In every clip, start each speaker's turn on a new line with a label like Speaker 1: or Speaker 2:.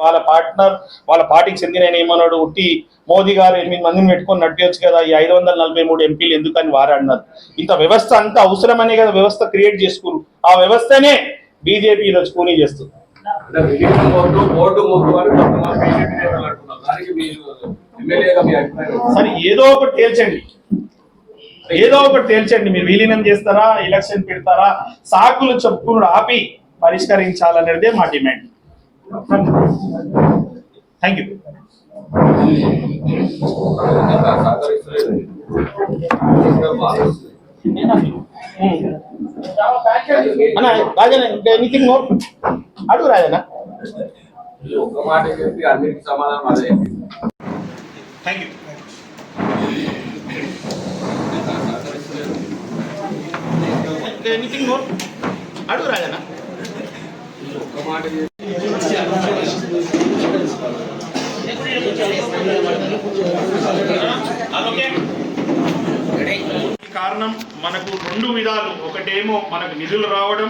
Speaker 1: వాళ్ళ పార్ట్నర్ వాళ్ళ పార్టీకి చెందిన ఏమన్నాడు, ఉట్టి మోదీ గారు 8 మందిని పెట్టుకొని నడిపేయచ్చు కదా, ఈ 543 ఎంపీలు ఎందుకని వారు అన్నారు. ఇంత వ్యవస్థ అంత అవసరమనే కదా వ్యవస్థ క్రియేట్ చేసుకున్నారు. ఆ వ్యవస్థనే బీజేపీ ఈరోజు కూనీ చేస్తుంది. సరే ఏదో ఒకటి తేల్చండి, మీరు విలీనం చేస్తారా, ఎలక్షన్ పెడతారా, సాకులు చెప్పుకున్నాడు ఆపి పరిష్కరించాలనేదే మా డిమాండ్. Thank you. అన్నా రాజన్న ఇంకా ఎనీథింగ్ మోర్ అడుగు Rajanna. Thank you. Anything more అడుగు రాజన్న. కారణం మనకు 2 విధాలు, ఒకటేమో మనకు నిధులు రావడం,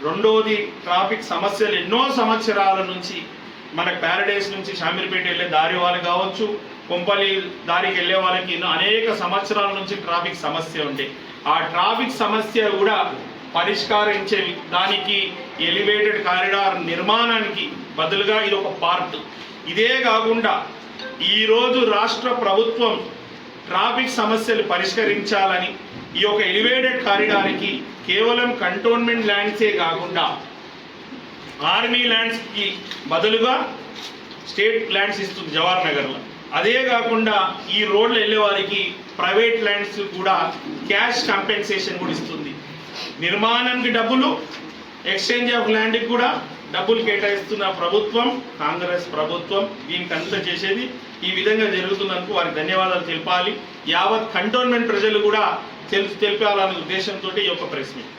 Speaker 1: రెండోది ట్రాఫిక్ సమస్యలు. ఎన్నో సంవత్సరాల నుంచి మనకు ప్యారడైస్ నుంచి షామీర్పేట వెళ్ళే దారి వాళ్ళు కావచ్చు, కొంపల్లి దారికి వెళ్ళే వాళ్ళకి అనేక సంవత్సరాల నుంచి ట్రాఫిక్ సమస్య ఉండే. ఆ ట్రాఫిక్ సమస్య కూడా పరిష్కరించే దానికి ఎలివేటెడ్ కారిడార్ నిర్మాణానికి బదులుగా ఇది ఒక పార్ట్. ఇదే కాకుండా ఈరోజు రాష్ట్ర ప్రభుత్వం ట్రాఫిక్ సమస్యలు పరిష్కరించాలని ఈ యొక్క ఎలివేటెడ్ కారిడార్కి కేవలం కంటోన్మెంట్ ల్యాండ్సే కాకుండా ఆర్మీ ల్యాండ్స్కి బదులుగా స్టేట్ ల్యాండ్స్ ఇస్తుంది జవహర్ నగర్లో. అదే కాకుండా ఈ రోడ్లు వెళ్ళే వారికి ప్రైవేట్ ల్యాండ్స్ కూడా క్యాష్ కంపెన్సేషన్ కూడా ఇస్తుంది. నిర్మాణానికి డబ్బులు, ఎక్స్చేంజ్ ఆఫ్ ల్యాండ్కి కూడా డబ్బులు కేటాయిస్తున్న ప్రభుత్వం కాంగ్రెస్ ప్రభుత్వం. దీనికి అంతా చేసేది ఈ విధంగా జరుగుతున్నందుకు వారికి ధన్యవాదాలు తెలపాలి. యావత్ కంటోన్మెంట్ ప్రజలు కూడా తెలిపాలనే ఉద్దేశంతో ఈ యొక్క ప్రెస్ మీట్.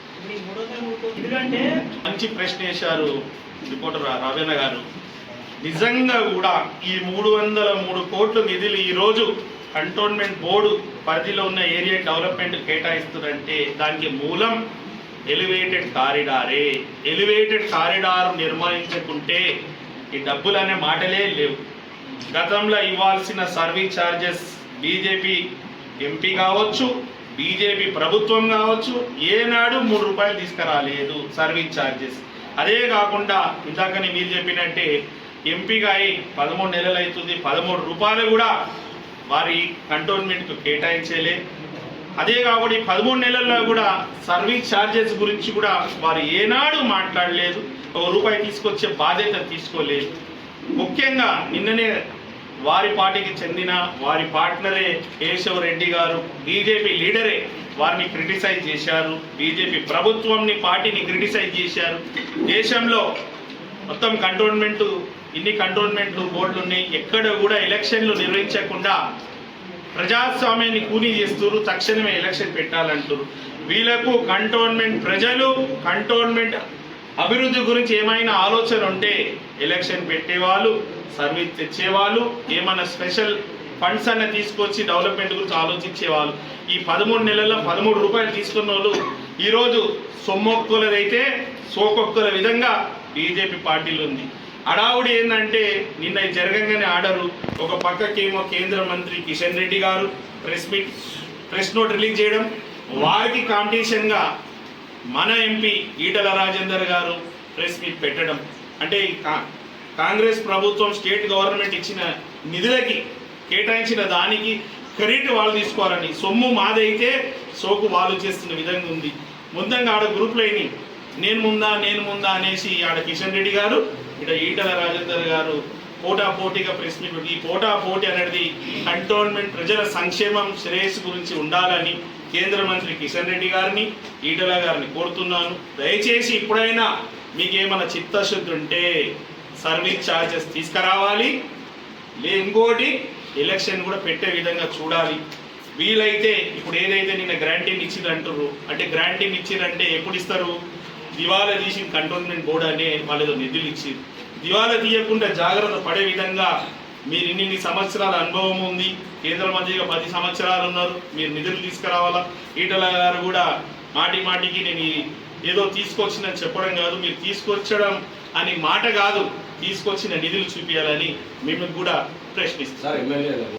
Speaker 1: ఎందుకంటే మంచి ప్రశ్న వేశారు రిపోర్టర్ రాజన్న గారు. నిజంగా కూడా ఈ 303 కోట్ల నిధులు ఈరోజు కంటోన్మెంట్ బోర్డు పరిధిలో ఉన్న ఏరియా డెవలప్మెంట్ కేటాయిస్తుందంటే దానికి మూలం ఎలివేటెడ్ కారిడారే. ఎలివేటెడ్ కారిడార్ నిర్మించకుంటే ఈ డబ్బులు అనే మాటలే లేవు. గతంలో ఇవ్వాల్సిన సర్వీస్ ఛార్జెస్ బీజేపీ ఎంపీ కావచ్చు, బీజేపీ ప్రభుత్వం కావచ్చు, ఏనాడు 3 రూపాయలు తీసుకురాలేదు సర్వీస్ ఛార్జెస్. అదే కాకుండా ఇందాకని మీరు చెప్పినట్టే ఎంపీగా 13 నెలలు అవుతుంది, 13 రూపాయలు కూడా వారి కంటోన్మెంట్కు కేటాయించలే. అదే కాకుండా 13 నెలల్లో కూడా సర్వీస్ ఛార్జెస్ గురించి కూడా వారు ఏనాడు మాట్లాడలేదు. 1 రూపాయి తీసుకొచ్చే బాధ్యత తీసుకోలేదు. ముఖ్యంగా నిన్ననే వారి పార్టీకి చెందిన వారి పార్ట్నరే కేశవ్ రెడ్డి గారు, బీజేపీ లీడరే వారిని క్రిటిసైజ్ చేశారు. బీజేపీ ప్రభుత్వంని పార్టీని క్రిటిసైజ్ చేశారు. దేశంలో మొత్తం ఇన్ని కంటోన్మెంట్లు బోర్డులు ఉన్నాయి, ఎక్కడ కూడా ఎలక్షన్లు నిర్వహించకుండా ప్రజాస్వామ్యాన్ని కూనీ చేస్తున్నారు. తక్షణమే ఎలక్షన్ పెట్టాలంటారు. వీళ్ళకు కంటోన్మెంట్ ప్రజలు కంటోన్మెంట్ అభివృద్ధి గురించి ఏమైనా ఆలోచన ఉంటే ఎలక్షన్ పెట్టేవాళ్ళు, సర్వీస్ తెచ్చేవాళ్ళు, ఏమైనా స్పెషల్ ఫండ్స్ అన్న తీసుకొచ్చి డెవలప్మెంట్ గురించి ఆలోచించేవాళ్ళు. ఈ 13 నెలల్లో 13 రూపాయలు తీసుకున్న వాళ్ళు ఈరోజు సొమ్మొక్కులదైతే సోకొక్కుల విధంగా బీజేపీ పార్టీలో ఉంది. అడావుడి ఏంటంటే నిన్న జరగంగానే ఆర్డరు, ఒక పక్కకేమో కేంద్ర మంత్రి కిషన్ రెడ్డి గారు ప్రెస్ నోట్ రిలీజ్ చేయడం, వారికి కాంపిటీషన్గా మన ఎంపీ ఈటల రాజేందర్ గారు ప్రెస్ మీట్ పెట్టడం. అంటే కాంగ్రెస్ ప్రభుత్వం స్టేట్ గవర్నమెంట్ ఇచ్చిన నిధులకి కేటాయించిన దానికి క్రెడిట్ వాళ్ళు తీసుకోవాలని, సొమ్ము మాదైతే సోకు వాళ్ళు చేస్తున్న విధంగా ఉంది. ముందంగా ఆడ గ్రూప్లో నేను ముందా అనేసి ఆడ కిషన్ రెడ్డి గారు, ఇక్కడ ఈటల రాజేందర్ గారు పోటాపోటీగా ప్రెస్ మీట్. ఈ పోటాపోటీ అనేది కంటోన్మెంట్ ప్రజల సంక్షేమం శ్రేయస్సు గురించి ఉండాలని కేంద్ర మంత్రి కిషన్ రెడ్డి గారిని, ఈటల గారిని కోరుతున్నాను. దయచేసి ఇప్పుడైనా మీకేమైనా చిత్తశుద్ధి ఉంటే సర్వీస్ ఛార్జెస్ తీసుకురావాలి. ఇంకోటి ఎలక్షన్ కూడా పెట్టే విధంగా చూడాలి. వీలైతే ఇప్పుడు ఏదైతే నిన్న గ్రాంటీని ఇచ్చిరంటారు, అంటే గ్రాంటీని ఇచ్చిరంటే ఎప్పుడు ఇస్తారు? దివాలా తీసి కంటోన్మెంట్ బోర్డు అనే వాళ్ళేదో నిధులు ఇచ్చి దివాలా తీయకుండా జాగ్రత్త పడే విధంగా మీరు ఇన్ని సంవత్సరాల అనుభవం ఉంది, కేంద్ర మంత్రిగా 10 సంవత్సరాలు ఉన్నారు, మీరు నిధులు తీసుకురావాలా. ఈటల గారు కూడా మాటికి నేను ఏదో తీసుకొచ్చిందని చెప్పడం కాదు, మీరు తీసుకొచ్చడం అని మాట కాదు, తీసుకొచ్చిన నిధులు చూపించాలని మిమ్మల్ని కూడా ప్రశ్నిస్తాం.
Speaker 2: Sir MLA